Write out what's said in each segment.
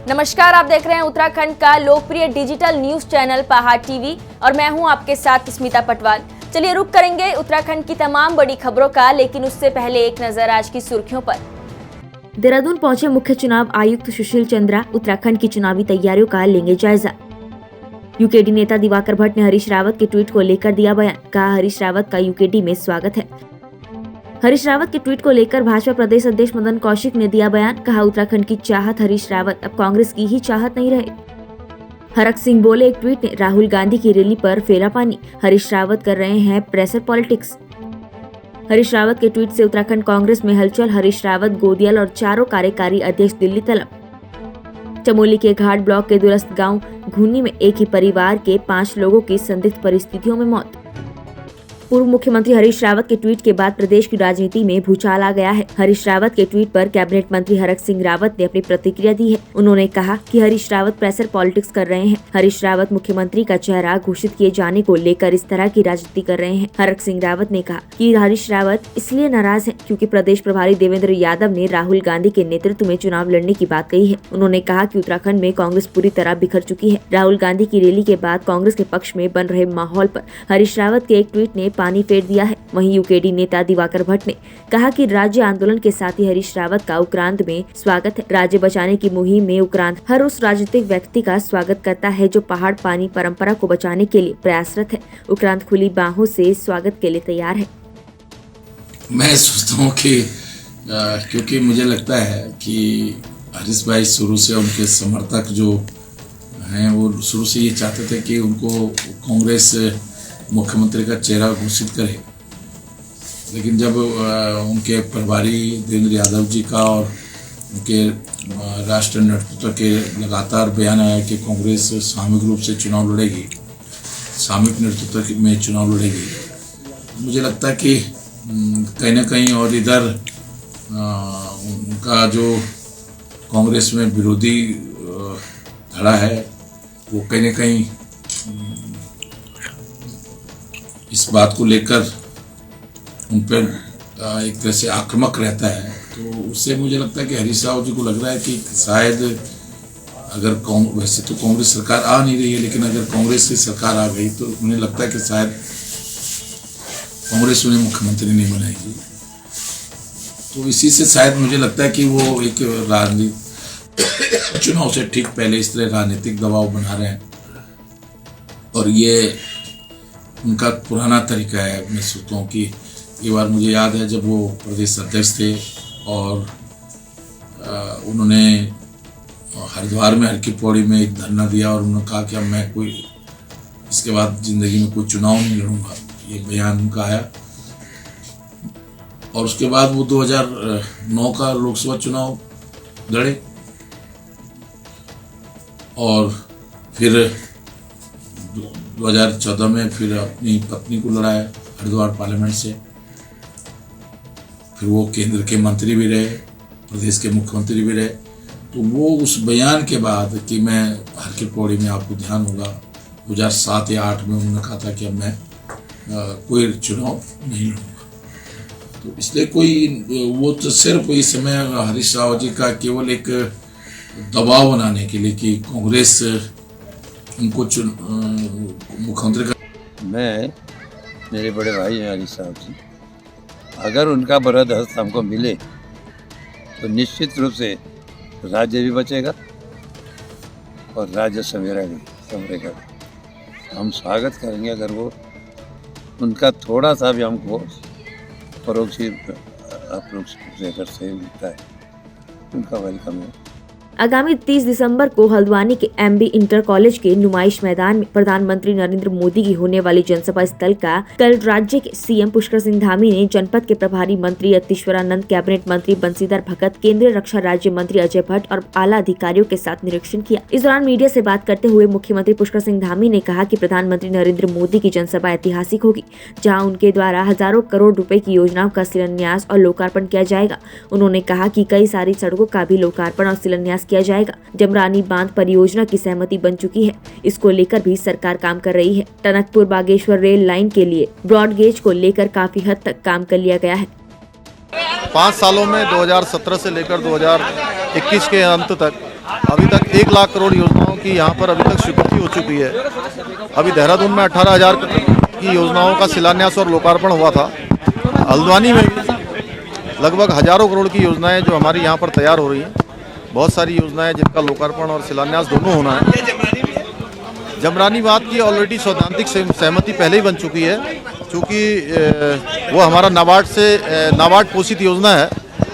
नमस्कार, आप देख रहे हैं उत्तराखंड का लोकप्रिय डिजिटल न्यूज चैनल पहाड़ टीवी और मैं हूं आपके साथ स्मिता पटवाल। चलिए रुक करेंगे उत्तराखंड की तमाम बड़ी खबरों का, लेकिन उससे पहले एक नजर आज की सुर्खियों पर। देहरादून पहुंचे मुख्य चुनाव आयुक्त सुशील चंद्रा, उत्तराखंड की चुनावी तैयारियों का लेंगे जायजा। यूकेडी नेता दिवाकर भट्ट ने हरीश रावत के ट्वीट को लेकर दिया बयान, कहा हरीश रावत का यूकेडी में स्वागत है। हरीश रावत के ट्वीट को लेकर भाजपा प्रदेश अध्यक्ष मदन कौशिक ने दिया बयान, कहा उत्तराखंड की चाहत हरीश रावत अब कांग्रेस की ही चाहत नहीं रहे। हरक सिंह बोले एक ट्वीट ने, राहुल गांधी की रैली पर फेरा पानी, हरीश रावत कर रहे हैं प्रेशर पॉलिटिक्स। हरीश रावत के ट्वीट से उत्तराखंड कांग्रेस में हलचल, हरीश रावत, गोदियल और चारों कार्यकारी अध्यक्ष दिल्ली तलब। चमोली के घाट ब्लॉक के दूरस्थ गांव घूनी में एक ही परिवार के 5 लोगों की संदिग्ध परिस्थितियों में मौत। पूर्व मुख्यमंत्री हरीश रावत के ट्वीट के बाद प्रदेश की राजनीति में भूचाल आ गया है। हरीश रावत के ट्वीट पर कैबिनेट मंत्री हरक सिंह रावत ने अपनी प्रतिक्रिया दी है। उन्होंने कहा कि हरीश रावत प्रेशर पॉलिटिक्स कर रहे हैं। हरीश रावत मुख्यमंत्री का चेहरा घोषित किए जाने को लेकर इस तरह की राजनीति कर रहे हैं। हरक सिंह रावत ने कहा कि हरीश रावत इसलिए नाराज है क्योंकि प्रदेश प्रभारी देवेंद्र यादव ने राहुल गांधी के नेतृत्व में चुनाव लड़ने की बात कही है। उन्होंने कहा कि उत्तराखंड में कांग्रेस पूरी तरह बिखर चुकी है। राहुल गांधी की रैली के बाद कांग्रेस के पक्ष में बन रहे माहौल पर हरीश रावत के एक ट्वीट ने पानी फेर दिया है। वहीं यूकेडी नेता दिवाकर भट्ट ने कहा कि राज्य आंदोलन के साथ ही हरीश रावत का उक्रांद में स्वागत है। राज्य बचाने की मुहिम में उक्रांद हर उस राजनीतिक व्यक्ति का स्वागत करता है जो पहाड़ पानी परंपरा को बचाने के लिए प्रयासरत है। उक्रांद खुली बाहों से स्वागत के लिए तैयार है। मैं सोचता हूँ कि क्योंकि मुझे लगता है कि हरीश भाई शुरू से उनके समर्थक जो हैं वो शुरू से ये चाहते थे कि उनको कांग्रेस मुख्यमंत्री का चेहरा घोषित करे, लेकिन जब उनके प्रभारी देवेंद्र यादव जी का और उनके राष्ट्रीय नेतृत्व के लगातार बयान आया कि कांग्रेस सामूहिक रूप से चुनाव लड़ेगी, सामूहिक नेतृत्व में चुनाव लड़ेगी, मुझे लगता है कि कहीं ना कहीं और इधर उनका जो कांग्रेस में विरोधी धड़ा है वो कहीं ना कहीं इस बात को लेकर उन पर एक तरह से आक्रामक रहता है। तो उससे मुझे लगता है कि हरीश रावत जी को लग रहा है कि शायद अगर वैसे तो कांग्रेस सरकार आ नहीं रही है, लेकिन अगर कांग्रेस की सरकार आ गई तो उन्हें लगता है कि शायद कांग्रेस उन्हें मुख्यमंत्री नहीं बनाएगी। तो इसी से शायद मुझे लगता है कि वो एक राजनीति चुनाव से ठीक पहले इस तरह राजनीतिक दबाव बना रहे हैं और ये उनका पुराना तरीका है। मैं सोचता हूँ कि ये बार मुझे याद है जब वो प्रदेश अध्यक्ष थे और उन्होंने हरिद्वार में हर की पौड़ी में एक धरना दिया और उन्होंने कहा कि अब मैं कोई इसके बाद ज़िंदगी में कोई चुनाव नहीं लड़ूंगा, ये बयान उनका आया। और उसके बाद वो 2009 का लोकसभा चुनाव लड़े और फिर 2014 में फिर अपनी पत्नी को लड़ाया हरिद्वार पार्लियामेंट से। फिर वो केंद्र के मंत्री भी रहे, प्रदेश के मुख्यमंत्री भी रहे। तो वो उस बयान के बाद कि मैं हर की पौड़ी में आपको ध्यान होगा 2007 या 2008 में उन्होंने कहा था कि अब मैं कोई चुनाव नहीं लड़ूंगा। तो इसलिए कोई वो तो सिर्फ इस समय हरीश रावत जी का केवल एक दबाव बनाने के लिए कि कांग्रेस उनको मुख्यमंत्री का। मैं मेरे बड़े भाई हैं हरीश रावत जी, अगर उनका बरद हस्त हमको मिले तो निश्चित रूप से राज्य भी बचेगा और राज्य संवरेगा। हम स्वागत करेंगे अगर वो उनका थोड़ा सा भी हमको परोक्ष अप्रोक्ष अगर सही मिलता है उनका वेलकम है। आगामी 30 दिसंबर को हल्द्वानी के एमबी इंटर कॉलेज के नुमाइश मैदान में प्रधानमंत्री नरेंद्र मोदी की होने वाली जनसभा स्थल का कल राज्य के सीएम पुष्कर सिंह धामी ने जनपद के प्रभारी मंत्री यतीश्वरानंद, कैबिनेट मंत्री बंशीधर भगत, केंद्रीय रक्षा राज्य मंत्री अजय भट्ट और आला अधिकारियों के साथ निरीक्षण किया। इस दौरान मीडिया से बात करते हुए मुख्यमंत्री पुष्कर सिंह धामी ने कहा कि प्रधानमंत्री नरेंद्र मोदी की जनसभा ऐतिहासिक होगी, जहाँ उनके द्वारा हजारों करोड़ रुपए की योजनाओं का शिलान्यास और लोकार्पण किया जाएगा। उन्होंने कहा कि कई सारी सड़कों का भी लोकार्पण और शिलान्यास किया जाएगा। जमरानी बांध परियोजना की सहमति बन चुकी है, इसको लेकर भी सरकार काम कर रही है। टनकपुर बागेश्वर रेल लाइन के लिए ब्रॉड गेज को लेकर काफी हद तक काम कर लिया गया है। 5 सालों में 2017 से लेकर 2021 के अंत तक अभी तक 1 लाख करोड़ योजनाओं की यहाँ पर अभी तक स्वीकृति हो चुकी है। अभी देहरादून में 18,000 की योजनाओं का शिलान्यास और लोकार्पण हुआ था। हल्द्वानी में भी लगभग हजारों करोड़ की योजनाएं जो हमारी यहाँ पर तैयार हो रही हैं। बहुत सारी योजनाएं जिनका लोकार्पण और शिलान्यास दोनों होना है। जमरानी बात की ऑलरेडी सैद्धांतिक सहमति पहले ही बन चुकी है, क्योंकि वो हमारा नाबार्ड पोषित योजना है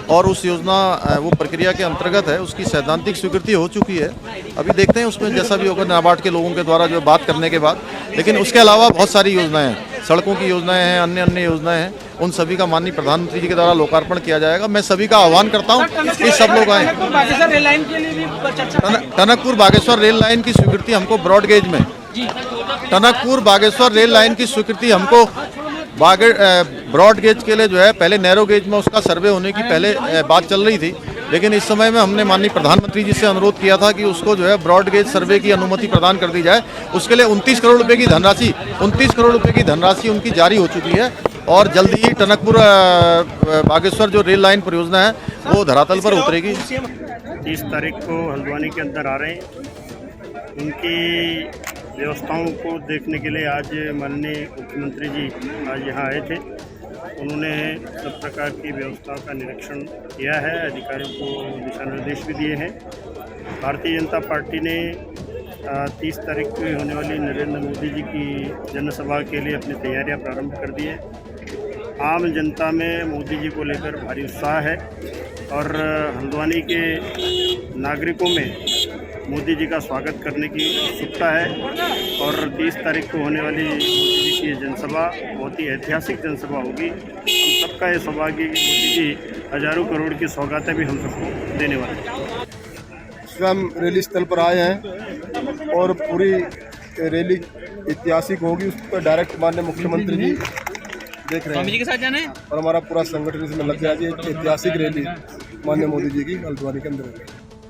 और उस योजना वो प्रक्रिया के अंतर्गत है, उसकी सैद्धांतिक स्वीकृति हो चुकी है। अभी देखते हैं उसमें जैसा भी होगा नाबार्ड के लोगों के द्वारा जो बात करने के बाद। लेकिन उसके अलावा बहुत सारी योजनाएं हैं, सड़कों की योजनाएं हैं, अन्य योजनाएं हैं, उन सभी का माननीय प्रधानमंत्री जी के द्वारा लोकार्पण किया जाएगा। मैं सभी का आह्वान करता हूं कि सब लोग आएं। टनकपुर बागेश्वर रेल लाइन की स्वीकृति हमको ब्रॉड गेज में, टनकपुर बागेश्वर रेल लाइन की स्वीकृति हमको ब्रॉड गेज के लिए जो है, पहले नैरो गेज में उसका सर्वे होने की पहले बात चल रही थी, लेकिन इस समय में हमने माननीय प्रधानमंत्री जी से अनुरोध किया था कि उसको जो है ब्रॉड गेज सर्वे की अनुमति प्रदान कर दी जाए। उसके लिए 29 करोड़ रुपए की धनराशि उनकी जारी हो चुकी है और जल्दी ही टनकपुर बागेश्वर जो रेल लाइन परियोजना है वो धरातल पर उतरेगी। 30 तारीख को हल्द्वानी के अंदर आ रहे हैं। उनकी व्यवस्थाओं को देखने के लिए आज माननीय मुख्यमंत्री जी आज यहाँ आए थे। उन्होंने सब प्रकार की व्यवस्थाओं का निरीक्षण किया है, अधिकारियों को दिशा निर्देश भी दिए हैं। भारतीय जनता पार्टी ने 30 तारीख को होने वाली नरेंद्र मोदी जी की जनसभा के लिए अपनी तैयारियां प्रारंभ कर दी है। आम जनता में मोदी जी को लेकर भारी उत्साह है और हल्द्वानी के नागरिकों में मोदी जी का स्वागत करने की उत्सुकता है। और 30 तारीख को होने वाली मोदी जी की जनसभा बहुत ही ऐतिहासिक जनसभा होगी। हम सबका ये सौभाग्य कि मोदी जी हजारों करोड़ की सौगातें भी हम सबको देने वाले हैं। स्वयं रैली स्थल पर आए हैं और पूरी रैली ऐतिहासिक होगी, उस पर डायरेक्ट माननीय मुख्यमंत्री जी देख रहे हैं जी के साथ जाना है और हमारा पूरा संगठन इसमें लग गया जी। ऐतिहासिक रैली माननीय मोदी जी की हल्द्वानी के अंदर।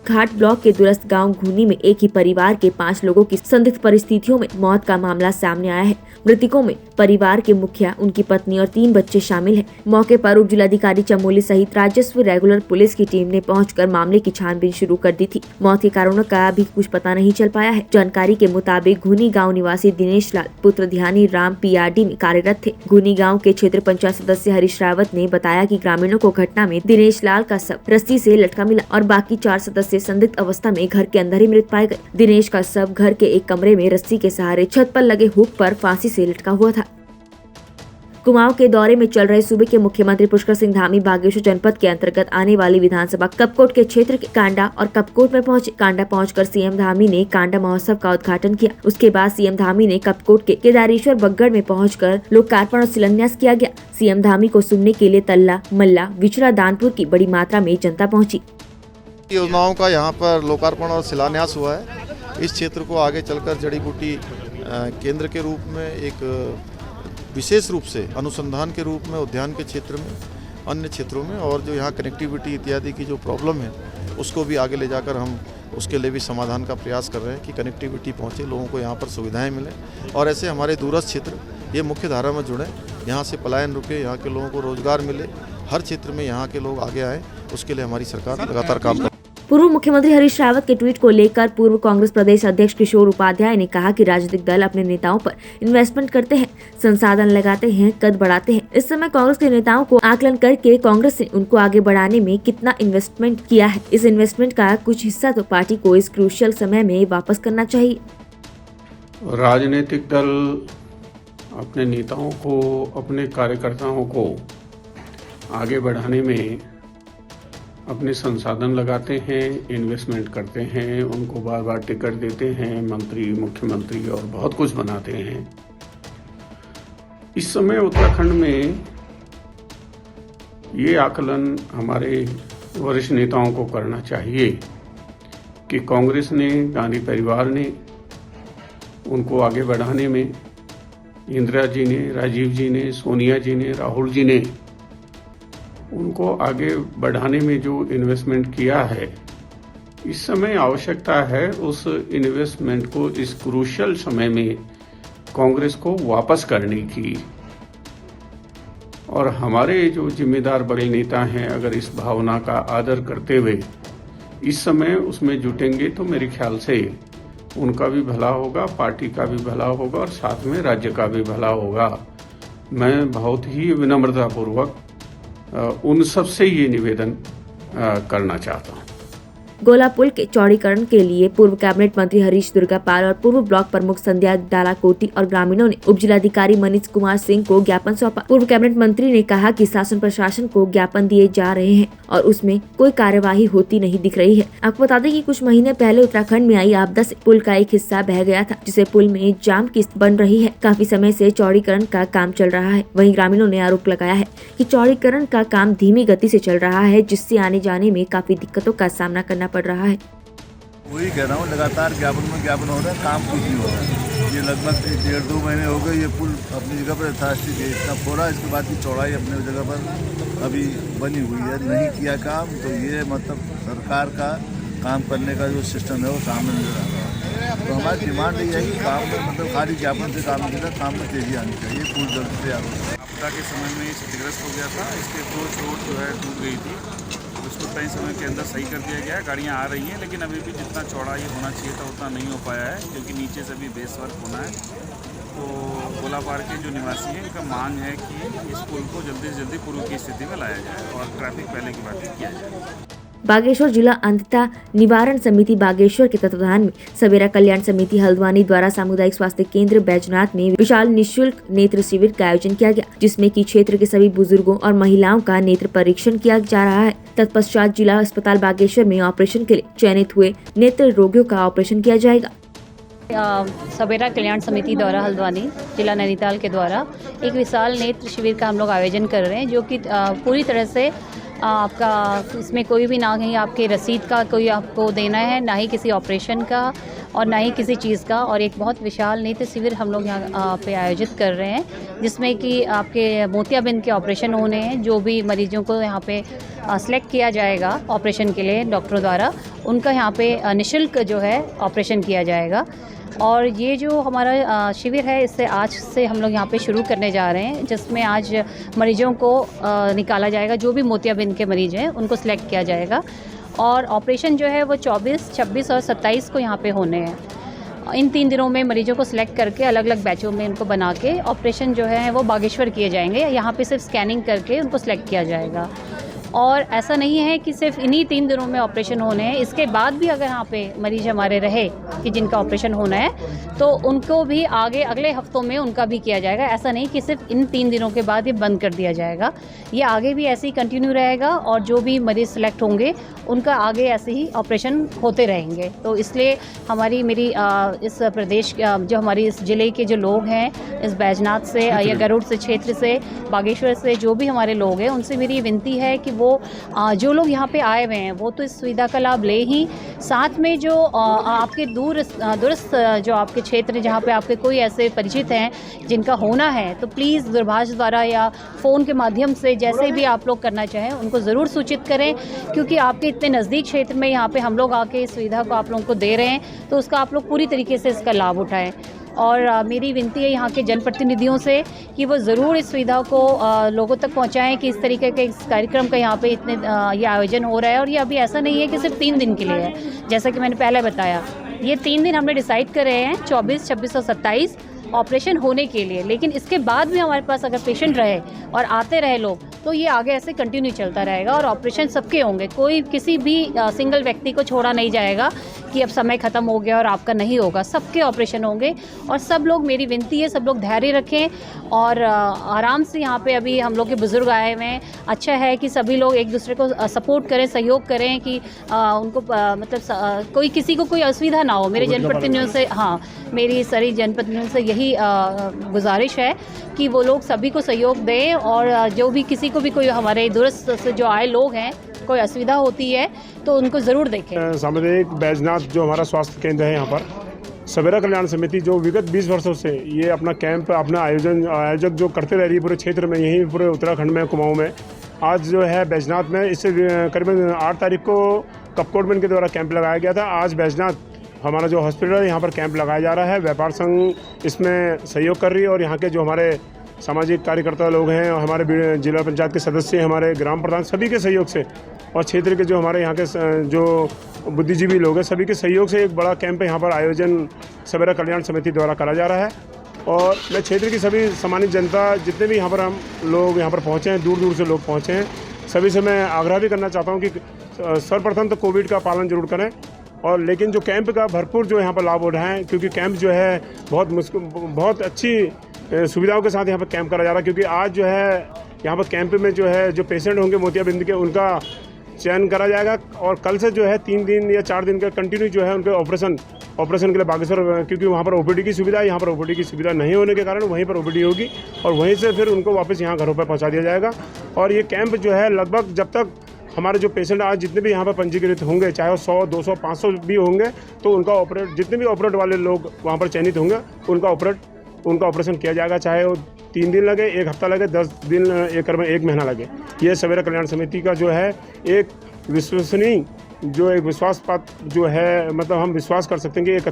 घाट ब्लॉक के दूरस्थ गांव घूनी में एक ही परिवार के 5 लोगों की संदिग्ध परिस्थितियों में मौत का मामला सामने आया है। मृतकों में परिवार के मुखिया, उनकी पत्नी और 3 बच्चे शामिल हैं। मौके पर उप जिलाधिकारी चमोली सहित राजस्व रेगुलर पुलिस की टीम ने पहुंचकर मामले की छानबीन शुरू कर दी थी। मौत के कारणों का अभी कुछ पता नहीं चल पाया है। जानकारी के मुताबिक घूनी गाँव निवासी दिनेश लाल पुत्र ध्यानी राम PRD में कार्यरत थे। घूनी गाँव के क्षेत्र पंचायत सदस्य हरीश रावत ने बताया कि ग्रामीणों को घटना में दिनेश लाल का शव रस्सी से लटका मिला और बाकी 4 सदस्य संदिग्ध अवस्था में घर के अंदर ही मृत पाए गए। दिनेश का शव घर के एक कमरे में रस्सी के सहारे छत पर लगे हुक पर फांसी से लटका हुआ था। कुमाऊं के दौरे में चल रहे सूबे के मुख्यमंत्री पुष्कर सिंह धामी बागेश्वर जनपद के अंतर्गत आने वाली विधानसभा कपकोट के क्षेत्र के कांडा और कपकोट में पहुंचे। कांडा पहुंचकर सीएम धामी ने कांडा महोत्सव का उद्घाटन किया। उसके बाद सीएम धामी ने कपकोट के केदारेश्वर बगड़ में पहुंचकर लोकार्पण और शिलान्यास किया गया। सीएम धामी को सुनने के लिए तल्ला, मल्ला, विचरा, दानपुर की बड़ी मात्रा में जनता पहुँची। योजनाओं का यहाँ पर लोकार्पण और शिलान्यास हुआ है। इस क्षेत्र को आगे चलकर जड़ी बूटी केंद्र के रूप में, एक विशेष रूप से अनुसंधान के रूप में उद्यान के क्षेत्र में, अन्य क्षेत्रों में, और जो यहाँ कनेक्टिविटी इत्यादि की जो प्रॉब्लम है उसको भी आगे ले जाकर हम उसके लिए भी समाधान का प्रयास कर रहे हैं कि कनेक्टिविटी पहुँचे, लोगों को यहाँ पर सुविधाएं मिलें और ऐसे हमारे दूरस्थ क्षेत्र ये मुख्य धारा में जुड़ें, यहाँ से पलायन रुके, यहाँ के लोगों को रोजगार मिले, हर क्षेत्र में यहाँ के लोग आगे आए, उसके लिए हमारी सरकार लगातार काम कर। पूर्व मुख्यमंत्री हरीश रावत के ट्वीट को लेकर पूर्व कांग्रेस प्रदेश अध्यक्ष किशोर उपाध्याय ने कहा कि राजनीतिक दल अपने नेताओं पर इन्वेस्टमेंट करते हैं, संसाधन लगाते हैं, कद बढ़ाते हैं। इस समय कांग्रेस के नेताओं को आकलन करके कांग्रेस ने उनको आगे बढ़ाने में कितना इन्वेस्टमेंट किया है, इस इन्वेस्टमेंट का कुछ हिस्सा तो पार्टी को इस क्रूशियल समय में वापस करना चाहिए। राजनीतिक दल अपने नेताओं को, अपने कार्यकर्ताओं को आगे बढ़ाने में अपने संसाधन लगाते हैं, इन्वेस्टमेंट करते हैं, उनको बार बार टिकट देते हैं, मंत्री, मुख्यमंत्री और बहुत कुछ बनाते हैं। इस समय उत्तराखंड में ये आकलन हमारे वरिष्ठ नेताओं को करना चाहिए कि कांग्रेस ने, गांधी परिवार ने उनको आगे बढ़ाने में, इंदिरा जी ने, राजीव जी ने, सोनिया जी ने, राहुल जी ने उनको आगे बढ़ाने में जो इन्वेस्टमेंट किया है, इस समय आवश्यकता है उस इन्वेस्टमेंट को इस क्रूशियल समय में कांग्रेस को वापस करने की। और हमारे जो जिम्मेदार बड़े नेता हैं, अगर इस भावना का आदर करते हुए इस समय उसमें जुटेंगे तो मेरे ख्याल से उनका भी भला होगा, पार्टी का भी भला होगा और साथ में राज्य का भी भला होगा। मैं बहुत ही विनम्रतापूर्वक उन सबसे ये निवेदन करना चाहता हूँ। गोला पुल के चौड़ीकरण के लिए पूर्व कैबिनेट मंत्री हरीश दुर्गापाल और पूर्व ब्लॉक प्रमुख संध्या डालाकोटी और ग्रामीणों ने उप जिलाधिकारी मनीष कुमार सिंह को ज्ञापन सौंपा। पूर्व कैबिनेट मंत्री ने कहा कि शासन प्रशासन को ज्ञापन दिए जा रहे हैं और उसमें कोई कार्यवाही होती नहीं दिख रही है। आपको बता दें कि कुछ महीने पहले उत्तराखंड में आई आपदा से पुल का एक हिस्सा बह गया था, जिसे पुल में जाम की बन रही है। काफी समय से चौड़ीकरण का काम चल रहा है। वहीं ग्रामीणों ने आरोप लगाया है कि चौड़ीकरण का काम धीमी गति से चल रहा है, जिससे आने जाने में काफी दिक्कतों का सामना करना पड़ रहा है। वही कह रहा हूँ, लगातार ज्ञापन में ज्ञापन हो रहा है, काम कुछ नहीं हो रहा है। ये लगभग 1.5-2 महीने हो गए ये पुल अपनी जगह पर यथास्थित है, इतना फोड़ा, इसके बाद की चौड़ाई अपने जगह पर अभी बनी हुई है, नहीं किया काम। तो ये मतलब सरकार का काम करने का जो सिस्टम है वो सामने नजर आ रहा है। तो हमारी डिमांड ये है कि काम में मतलब खाली ज्ञापन से काम नहीं होता, काम में तेजी आनी चाहिए, पुल जल्द से तैयार हो। आपदा के समय में क्षतिग्रस्त हो गया था, इसके अप्रोच रोड जो है टूट गई थी, उसको तय समय के अंदर सही कर दिया गया है। गाड़ियाँ आ रही हैं, लेकिन अभी भी जितना चौड़ा ये होना चाहिए था उतना नहीं हो पाया है, क्योंकि नीचे से भी बेस वर्क होना है। तो गोलापार के जो निवासी हैं, इनका मांग है कि इस पुल को जल्दी से जल्दी पूर्व की स्थिति में लाया जाए और ट्रैफिक पहले की बात किया जाए। बागेश्वर जिला अंधता निवारण समिति बागेश्वर के तत्वाधान में सवेरा कल्याण समिति हल्द्वानी द्वारा सामुदायिक स्वास्थ्य केंद्र बैजनाथ में विशाल निःशुल्क नेत्र शिविर का आयोजन किया गया, जिसमें कि क्षेत्र के सभी बुजुर्गों और महिलाओं का नेत्र परीक्षण किया जा रहा है। तत्पश्चात जिला अस्पताल बागेश्वर में ऑपरेशन के लिए चयनित हुए नेत्र रोगियों का ऑपरेशन किया जाएगा। सवेरा कल्याण समिति द्वारा हल्द्वानी जिला नैनीताल के द्वारा एक विशाल नेत्र शिविर का हम लोग आयोजन कर रहे हैं, जो कि पूरी तरह से आपका इसमें कोई भी ना कहीं आपके रसीद का कोई आपको देना है, ना ही किसी ऑपरेशन का और ना ही किसी चीज़ का। और एक बहुत विशाल नेत्र शिविर हम लोग यहाँ पे आयोजित कर रहे हैं, जिसमें कि आपके मोतियाबिंद के ऑपरेशन होने हैं। जो भी मरीजों को यहाँ पे सेलेक्ट किया जाएगा ऑपरेशन के लिए डॉक्टरों द्वारा, उनका यहाँ पे निःशुल्क जो है ऑपरेशन किया जाएगा। और ये जो हमारा शिविर है, इससे आज से हम लोग यहाँ पे शुरू करने जा रहे हैं, जिसमें आज मरीजों को निकाला जाएगा। जो भी मोतियाबिंद के मरीज हैं उनको सिलेक्ट किया जाएगा और ऑपरेशन जो है वो 24, 26 और 27 को यहाँ पे होने हैं। इन 3 दिनों में मरीजों को सिलेक्ट करके अलग अलग बैचों में इनको बना के ऑपरेशन जो है वो बागेश्वर किए जाएंगे। यहाँ पे सिर्फ स्कैनिंग करके उनको सिलेक्ट किया जाएगा। और ऐसा नहीं है कि सिर्फ इन्हीं 3 दिनों में ऑपरेशन होने हैं, इसके बाद भी अगर यहाँ पे मरीज हमारे रहे कि जिनका ऑपरेशन होना है, तो उनको भी आगे अगले हफ्तों में उनका भी किया जाएगा। ऐसा नहीं कि सिर्फ इन 3 दिनों के बाद ये बंद कर दिया जाएगा, ये आगे भी ऐसे ही कंटिन्यू रहेगा और जो भी मरीज सेलेक्ट होंगे उनका आगे ऐसे ही ऑपरेशन होते रहेंगे। तो इसलिए मेरी इस प्रदेश जो हमारी इस ज़िले के जो लोग हैं, इस बैजनाथ से या गरुड़ से क्षेत्र से, बागेश्वर से जो भी हमारे लोग हैं, उनसे मेरी विनती है कि वो जो लोग यहाँ पे आए हुए हैं वो तो इस सुविधा का लाभ ले ही, साथ में जो आपके दूरस्थ जो आपके क्षेत्र जहाँ पे आपके कोई ऐसे परिचित हैं जिनका होना है, तो प्लीज़ दूरभाष द्वारा या फ़ोन के माध्यम से जैसे भी आप लोग करना चाहें उनको ज़रूर सूचित करें, क्योंकि आपके इतने नज़दीक क्षेत्र में यहाँ पे हम लोग आके इस सुविधा को आप लोगों को दे रहे हैं, तो उसका आप लोग पूरी तरीके से इसका लाभ उठाएं। और मेरी विनती है यहाँ के जनप्रतिनिधियों से कि वो ज़रूर इस सुविधा को लोगों तक पहुँचाएं कि इस तरीके के इस कार्यक्रम का यहाँ पे इतने ये आयोजन हो रहा है। और ये अभी ऐसा नहीं है कि सिर्फ 3 दिन के लिए है, जैसा कि मैंने पहले बताया, ये 3 दिन हमने डिसाइड कर रहे हैं, 24, 26 और 27 ऑपरेशन होने के लिए। लेकिन इसके बाद भी हमारे पास अगर पेशेंट रहे और आते रहे लोग, तो ये आगे ऐसे कंटिन्यू चलता रहेगा और ऑपरेशन सबके होंगे। कोई किसी भी सिंगल व्यक्ति को छोड़ा नहीं जाएगा कि अब समय ख़त्म हो गया और आपका नहीं होगा, सबके ऑपरेशन होंगे। और सब लोग, मेरी विनती है, सब लोग धैर्य रखें और आराम से यहाँ पे अभी हम लोग के बुज़ुर्ग आए हुए हैं। अच्छा है कि सभी लोग एक दूसरे को सपोर्ट करें, सहयोग करें कि उनको मतलब कोई किसी को कोई असुविधा ना हो। मेरे जनप्रतिनिधियों से, हाँ, मेरी सारी जनप्रतिनिधियों से यही गुजारिश है कि वो लोग सभी को सहयोग दें और जो भी किसी को भी कोई हमारे दूरस्थ से जो आए लोग हैं कोई असुविधा होती है तो उनको ज़रूर देखें। सामुदायिक बैजनाथ जो हमारा स्वास्थ्य केंद्र है, यहाँ पर सवेरा कल्याण समिति जो विगत 20 वर्षों से ये अपना कैंप, अपना आयोजक जो करते रह रही है पूरे क्षेत्र में, यहीं पूरे उत्तराखंड में, कुमाऊँ में। आज जो है बैजनाथ में इससे करीबन 8 तारीख को कपकोट के द्वारा कैंप लगाया गया था। आज बैजनाथ हमारा जो हॉस्पिटल है, यहाँ पर कैंप लगाया जा रहा है। व्यापार संघ इसमें सहयोग कर रही है और यहाँ के जो हमारे सामाजिक कार्यकर्ता लोग हैं और हमारे जिला पंचायत के सदस्य, हमारे ग्राम प्रधान, सभी के सहयोग से और क्षेत्र के जो हमारे यहाँ के जो बुद्धिजीवी लोग हैं, सभी के सहयोग से एक बड़ा कैंप यहाँ पर आयोजन सवेरा कल्याण समिति द्वारा करा जा रहा है। और मैं क्षेत्र की सभी सम्मानित जनता, जितने भी यहाँ पर हम लोग यहाँ पर पहुँचे हैं, दूर दूर से लोग पहुँचे हैं, सभी से मैं आग्रह भी करना चाहता हूँ कि सर्वप्रथम तो कोविड का पालन जरूर करें, और लेकिन जो कैंप का भरपूर जो यहाँ पर लाभ उठाएं, क्योंकि कैंप जो है बहुत अच्छी सुविधाओं के साथ यहाँ पर कैंप करा जा रहा है। क्योंकि आज जो है यहाँ पर कैंप में जो है जो पेशेंट होंगे मोतियाबिंद के, उनका चयन करा जाएगा और कल से जो है 3 दिन या 4 दिन का कंटिन्यू जो है उनके ऑपरेशन के लिए बागेश्वर, क्योंकि वहाँ पर ओपीडी की सुविधा है, यहाँ पर ओपीडी की सुविधा नहीं होने के कारण वहीं पर ओपीडी होगी और वहीं से फिर उनको वापस यहाँ घरों पर पहुँचा दिया जाएगा। और ये कैंप जो है लगभग जब तक हमारे जो पेशेंट आज जितने भी यहाँ पर पंजीकृत होंगे, चाहे वो 100, 200, 500 भी होंगे, तो उनका जितने भी ऑपरेट वाले लोग वहाँ पर चयनित होंगे उनका ऑपरेशन किया जाएगा, चाहे वो 3 दिन लगे, 1 हफ्ता लगे, 10 दिन, 1 महीना लगे। ये सवेरा कल्याण समिति का जो है एक विश्वसनीय, जो एक विश्वास पात्र जो है, मतलब हम विश्वास कर सकते हैं कि एक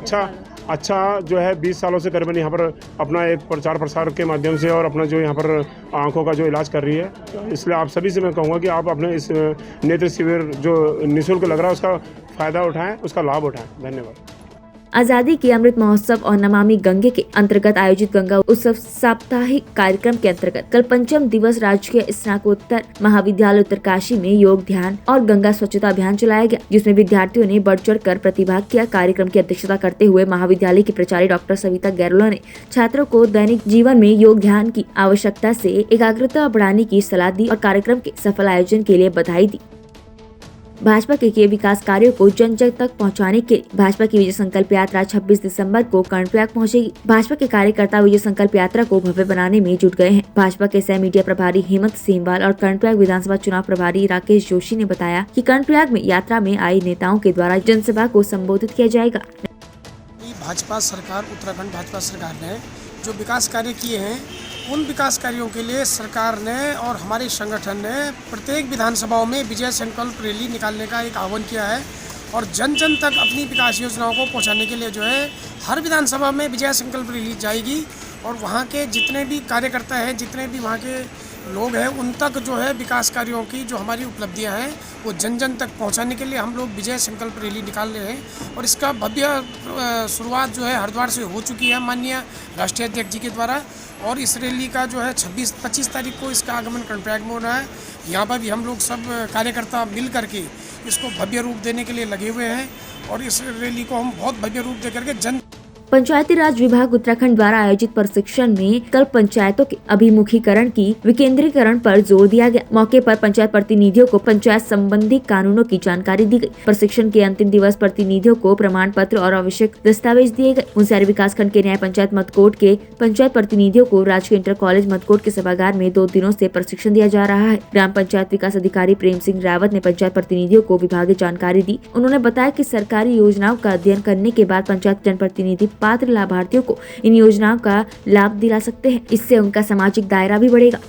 अच्छा जो है 20 सालों से करीबन यहाँ पर अपना एक प्रचार प्रसार के माध्यम से और अपना जो यहाँ पर आंखों का जो इलाज कर रही है। इसलिए आप सभी से मैं कहूँगा कि आप अपने इस नेत्र शिविर जो निःशुल्क लग रहा है उसका फ़ायदा उठाएं, उसका लाभ उठाएं। धन्यवाद। आजादी के अमृत महोत्सव और नमामि गंगे के अंतर्गत आयोजित गंगा उत्सव साप्ताहिक कार्यक्रम के अंतर्गत कल 5म दिवस राजकीय स्नातकोत्तर महाविद्यालय उत्तरकाशी में योग, ध्यान और गंगा स्वच्छता अभियान चलाया गया, जिसमें विद्यार्थियों ने बढ़ चढ़ कर प्रतिभाग किया। कार्यक्रम की अध्यक्षता करते हुए महाविद्यालय की प्राचार्य डॉक्टर सविता गैरोला ने छात्रों को दैनिक जीवन में योग ध्यान की आवश्यकता से एकाग्रता बढ़ाने की सलाह दी और कार्यक्रम के सफल आयोजन के लिए बधाई दी। भाजपा के किए विकास कार्यों को जन जन तक पहुंचाने के लिए भाजपा की विजय संकल्प यात्रा 26 दिसंबर को कर्णप्रयाग पहुंचेगी। भाजपा के कार्यकर्ता विजय संकल्प यात्रा को भव्य बनाने में जुट गए हैं। भाजपा के सह मीडिया प्रभारी हेमंत सेमवाल और कर्णप्रयाग विधानसभा चुनाव प्रभारी राकेश जोशी ने बताया कि कर्णप्रयाग में यात्रा में आए नेताओं के द्वारा जनसभा को संबोधित किया जाएगा। भाजपा सरकार, उत्तराखंड भाजपा सरकार ने जो विकास कार्य किए हैं, उन विकास कार्यों के लिए सरकार ने और हमारे संगठन ने प्रत्येक विधानसभाओं में विजय संकल्प रैली निकालने का एक आह्वान किया है और जन जन तक अपनी विकास योजनाओं को पहुंचाने के लिए जो है हर विधानसभा में विजय संकल्प रैली जाएगी और वहां के जितने भी कार्यकर्ता हैं, जितने भी वहां के लोग हैं, उन तक जो है विकास कार्यों की जो हमारी उपलब्धियां हैं वो जन जन तक पहुंचाने के लिए हम लोग विजय संकल्प रैली निकाल रहे हैं। और इसका भव्य शुरुआत जो है हरिद्वार से हो चुकी है माननीय राष्ट्रीय अध्यक्ष जी के द्वारा, और इस रैली का जो है 25 तारीख को इसका आगमन कर्णप्रयाग में होना है। यहाँ पर भी हम लोग सब कार्यकर्ता मिल करके इसको भव्य रूप देने के लिए लगे हुए हैं और इस रैली को हम बहुत भव्य रूप दे करके जन पंचायती राज विभाग उत्तराखंड द्वारा आयोजित प्रशिक्षण में कल पंचायतों के अभिमुखीकरण की विकेंद्रीकरण पर जोर दिया गया। मौके पर पंचायत प्रतिनिधियों को पंचायत संबंधी कानूनों की जानकारी दी गई। प्रशिक्षण के अंतिम दिवस प्रतिनिधियों को प्रमाण पत्र और आवश्यक दस्तावेज दिए गए। मुनस्यारी विकास खंड के न्याय पंचायत मदकोट के पंचायत प्रतिनिधियों को राजकीय इंटर कॉलेज मदकोट के सभागार में 2 दिनों से प्रशिक्षण दिया जा रहा है। ग्राम पंचायत विकास अधिकारी प्रेम सिंह रावत ने पंचायत प्रतिनिधियों को विभागीय जानकारी दी। उन्होंने बताया कि सरकारी योजनाओं का अध्ययन करने के बाद पंचायत जनप्रतिनिधि पात्र लाभार्थियों को इन योजनाओं का लाभ दिला सकते हैं। इससे उनका सामाजिक दायरा भी बढ़ेगा।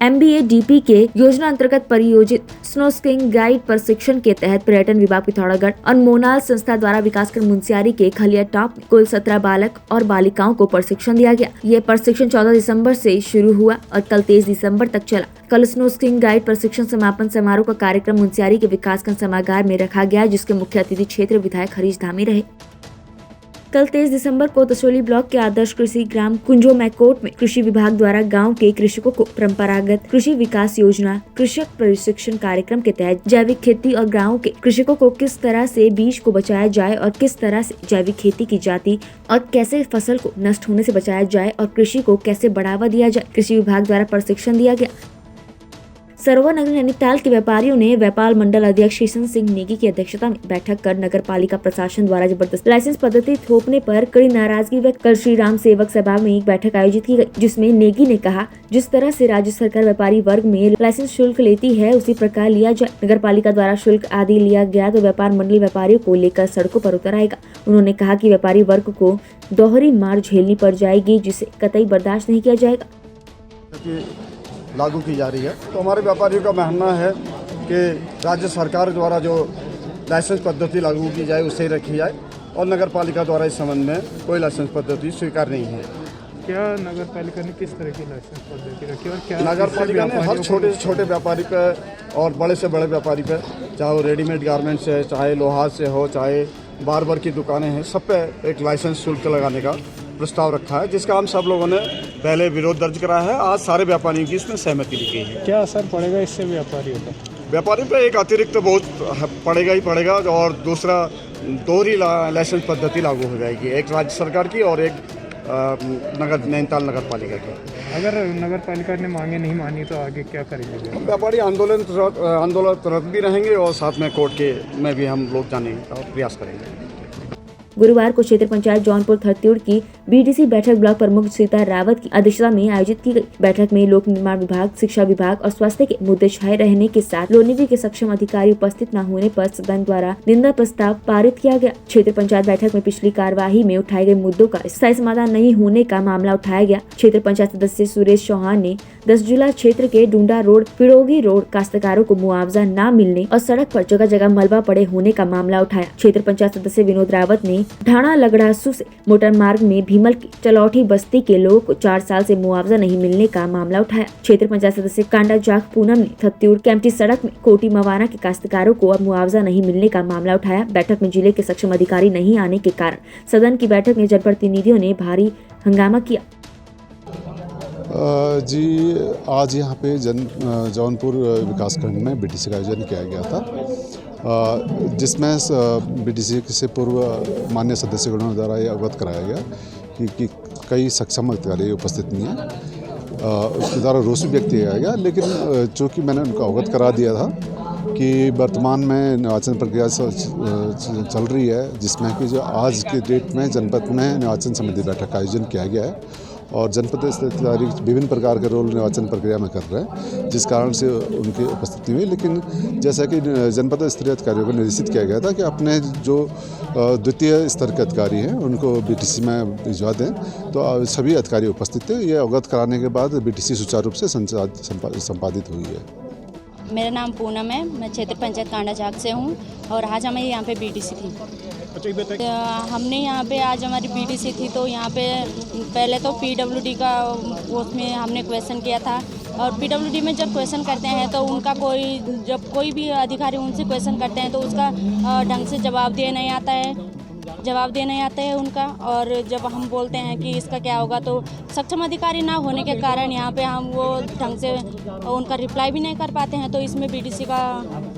MBADP के योजना अंतर्गत परियोजित स्नो स्कीइंग गाइड प्रशिक्षण के तहत पर्यटन विभाग पिथौरागढ़ और मोनाल संस्था द्वारा विकासखंड मुनस्यारी के खलिया टॉप में कुल 17 बालक और बालिकाओं को प्रशिक्षण दिया गया। ये प्रशिक्षण 14 दिसंबर से शुरू हुआ और कल 23 दिसंबर तक चला। कल स्नो स्कीइंग गाइड प्रशिक्षण समापन समारोह का कार्यक्रम मुनस्यारी के विकासखंड सभागार में रखा गया, जिसके मुख्य अतिथि क्षेत्र विधायक हरीश धामी रहे। कल 23 दिसंबर को तसोली ब्लॉक के आदर्श कृषि ग्राम कुंजो मैकोट में कृषि विभाग द्वारा गांव के कृषकों को परंपरागत कृषि विकास योजना कृषक प्रशिक्षण कार्यक्रम के तहत जैविक खेती और गांव के कृषकों को किस तरह से बीज को बचाया जाए और किस तरह से जैविक खेती की जाती और कैसे फसल को नष्ट होने से बचाया जाए और कृषि को कैसे बढ़ावा दिया जाए, कृषि विभाग द्वारा प्रशिक्षण दिया गया। सरोवर नगर नैनीताल के व्यापारियों ने व्यापार मंडल अध्यक्ष किशन सिंह नेगी की अध्यक्षता में बैठक कर नगर पालिका प्रशासन द्वारा जबरदस्त लाइसेंस पद्धति थोपने पर कड़ी नाराजगी व्यक्त कर श्री राम सेवक सभा में एक बैठक आयोजित की गई, जिसमें नेगी ने कहा जिस तरह से राज्य सरकार व्यापारी वर्ग में लाइसेंस शुल्क लेती है उसी प्रकार लिया जाए। नगर पालिका द्वारा शुल्क आदि लिया गया तो व्यापार मंडल व्यापारियों को लेकर सड़कों पर उतर आएगा। उन्होंने कहा कि व्यापारी वर्ग को दोहरी मार झेलनी पड़ जाएगी, जिसे कतई बर्दाश्त नहीं किया जाएगा। लागू की जा रही है तो हमारे व्यापारियों का मानना है कि राज्य सरकार द्वारा जो लाइसेंस पद्धति लागू की जाए उसे रखी जाए और नगर पालिका द्वारा इस संबंध में कोई लाइसेंस पद्धति स्वीकार नहीं है। क्या नगर पालिका ने किस तरह की लाइसेंस पद्धति रखी और क्या नगर पालिका ने हर छोटे से छोटे व्यापारी पे और बड़े से बड़े व्यापारी पे, चाहे वो रेडीमेड गारमेंट्स है, चाहे लोहार से हो, चाहे बार्बर की दुकानें हैं, सब पे एक लाइसेंस शुल्क लगाने का प्रस्ताव रखा है, जिसका हम सब लोगों ने पहले विरोध दर्ज कराया है। आज सारे व्यापारियों की इसमें सहमति दी गई है। क्या असर पड़ेगा इससे व्यापारियों पर? व्यापारी पे एक अतिरिक्त तो बहुत पड़ेगा ही पड़ेगा, और दूसरा दोहरी लाइसेंस पद्धति लागू हो जाएगी, एक राज्य सरकार की और एक नैनीताल नगर पालिका की। अगर नगर पालिका ने मांगे नहीं मानी तो आगे क्या करेंगे? व्यापारी आंदोलनरत भी रहेंगे और साथ में कोर्ट के में भी हम लोग जाने का प्रयास करेंगे। गुरुवार को क्षेत्र पंचायत जौनपुर थत्यूड़ की बीडीसी बैठक ब्लॉक प्रमुख सीता रावत की अध्यक्षता में आयोजित की गई। बैठक में लोक निर्माण विभाग, शिक्षा विभाग और स्वास्थ्य के मुद्दे छाए रहने के साथ लोनिवी के सक्षम अधिकारी उपस्थित न होने पर सदन द्वारा निंदा प्रस्ताव पारित किया गया। क्षेत्र पंचायत बैठक में पिछली कार्यवाही में उठाए गए मुद्दों का स्थायी समाधान नहीं होने का मामला उठाया गया। क्षेत्र पंचायत सदस्य सुरेश चौहान ने 10 जुलाई क्षेत्र के डूंडा रोड, पिड़ोगी रोड काश्तकारों को मुआवजा न मिलने और सड़क पर जगह जगह मलबा पड़े होने का मामला उठाया। क्षेत्र पंचायत सदस्य विनोद रावत ने ढाणा लगड़ासू से मोटर मार्ग में भीमल की चलौठी बस्ती के लोगों को 4 साल से मुआवजा नहीं मिलने का मामला उठाया। क्षेत्र पंचायत सदस्य कांडा जाख पूनम ने थत्यूड़ कैंपटी सड़क में कोटी मवाना के काश्तकारों को मुआवजा नहीं मिलने का मामला उठाया। बैठक में जिले के सक्षम अधिकारी नहीं आने के कारण सदन की बैठक में जनप्रतिनिधियों ने भारी हंगामा किया। जी आज यहाँ पे जौनपुर विकासखंड में बीडीसी का आयोजन किया गया था, जिसमें बीडीसी से पूर्व मान्य सदस्यगणों द्वारा ये अवगत कराया गया कि कई सक्षम अधिकारी उपस्थित नहीं हैं। उसके द्वारा रोष भी व्यक्त किया गया, लेकिन चूँकि मैंने उनको अवगत करा दिया था कि वर्तमान में निर्वाचन प्रक्रिया चल रही है, जिसमें कि जो आज के डेट में जनपद में निर्वाचन समिति बैठक का आयोजन किया गया है और जनपद स्तरीय अधिकारी विभिन्न प्रकार के रोल निर्वाचन प्रक्रिया में कर रहे हैं, जिस कारण से उनकी उपस्थिति हुई। लेकिन जैसा कि जनपद स्तरीय अधिकारियों को निर्देशित किया गया था कि अपने जो द्वितीय स्तर के अधिकारी हैं उनको बीटीसी में भिजवा दें, तो सभी अधिकारी उपस्थित थे। ये अवगत कराने के बाद बीटीसी सुचारू रूप से संपादित हुई है। मेरा नाम पूनम है, मैं क्षेत्र पंचायत कांडा जाग से हूँ और आज हमें यहाँ पे बीडीसी थी। हमने यहाँ पे आज हमारी बीडीसी थी, तो यहाँ पे पहले तो पीडब्ल्यूडी का उसमें हमने क्वेश्चन किया था, और पीडब्ल्यूडी में जब क्वेश्चन करते हैं तो उनका जब कोई भी अधिकारी उनसे क्वेश्चन करते हैं तो उसका ढंग से जवाब देना नहीं आता है उनका। और जब हम बोलते हैं कि इसका क्या होगा, तो सक्षम अधिकारी ना होने के कारण यहाँ पे हम वो ढंग से उनका रिप्लाई भी नहीं कर पाते हैं, तो इसमें बीडीसी का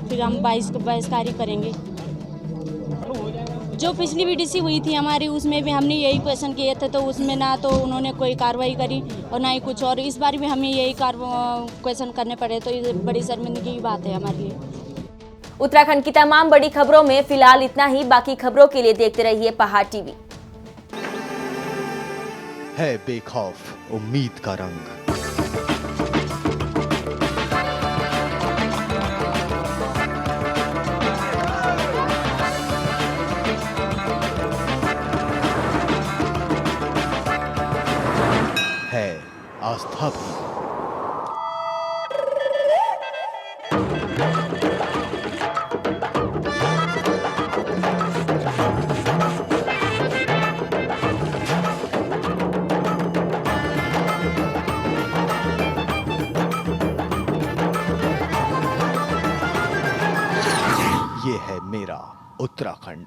फिर हम बहिष्कारी करेंगे। जो पिछली बीडीसी हुई थी हमारी, उसमें भी हमने यही क्वेश्चन किए थे, तो उसमें ना तो उन्होंने कोई कार्रवाई करी और ना ही कुछ, और इस बार भी हमें यही क्वेश्चन करने पड़े, तो ये बड़ी शर्मिंदगी की बात है हमारे लिए। उत्तराखंड की तमाम बड़ी खबरों में फिलहाल इतना ही। बाकी खबरों के लिए देखते रहिए पहाड़ टीवी। है बेखौफ उम्मीद का रंग। है आस्था भी। ये है मेरा उत्तराखंड।